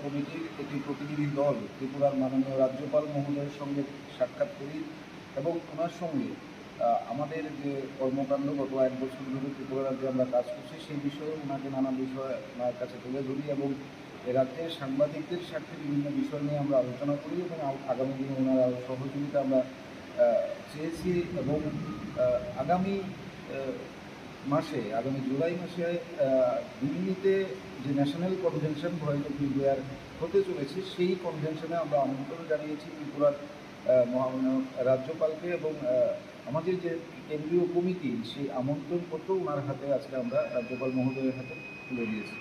কমিটির একটি প্রতিনিধি দল ত্রিপুরার মাননীয় রাজ্যপাল মহোদয়ের সঙ্গে সাক্ষাৎ করি এবং ওনার সঙ্গে আমাদের যে কর্মকাণ্ড গত 1 বছর ধরে ত্রিপুরা রাজ্যে আমরা কাজ করছি সেই বিষয়ে ওনাকে নানা বিষয় ওনার কাছে তুলে ধরি এবং এ রাজ্যের সাংবাদিকদের স্বার্থে বিভিন্ন বিষয় নিয়ে আমরা আলোচনা করি এবং আগামী দিনে ওনার সহযোগিতা আমরা চেয়েছি এবং আগামী আগামী জুলাই মাসে দিল্লিতে যে ন্যাশনাল কনভেনশন ভয়েস অফ ইন্ডিয়ার হতে চলেছে সেই কনভেনশনে আমরা আমন্ত্রণ জানিয়েছি ত্রিপুরার মহামান্য রাজ্যপালকে এবং আমাদের যে কেন্দ্রীয় কমিটি সেই আমন্ত্রণপত্র ওনার হাতে আজকে আমরা রাজ্যপাল মহোদয়ের হাতে তুলে দিয়েছি।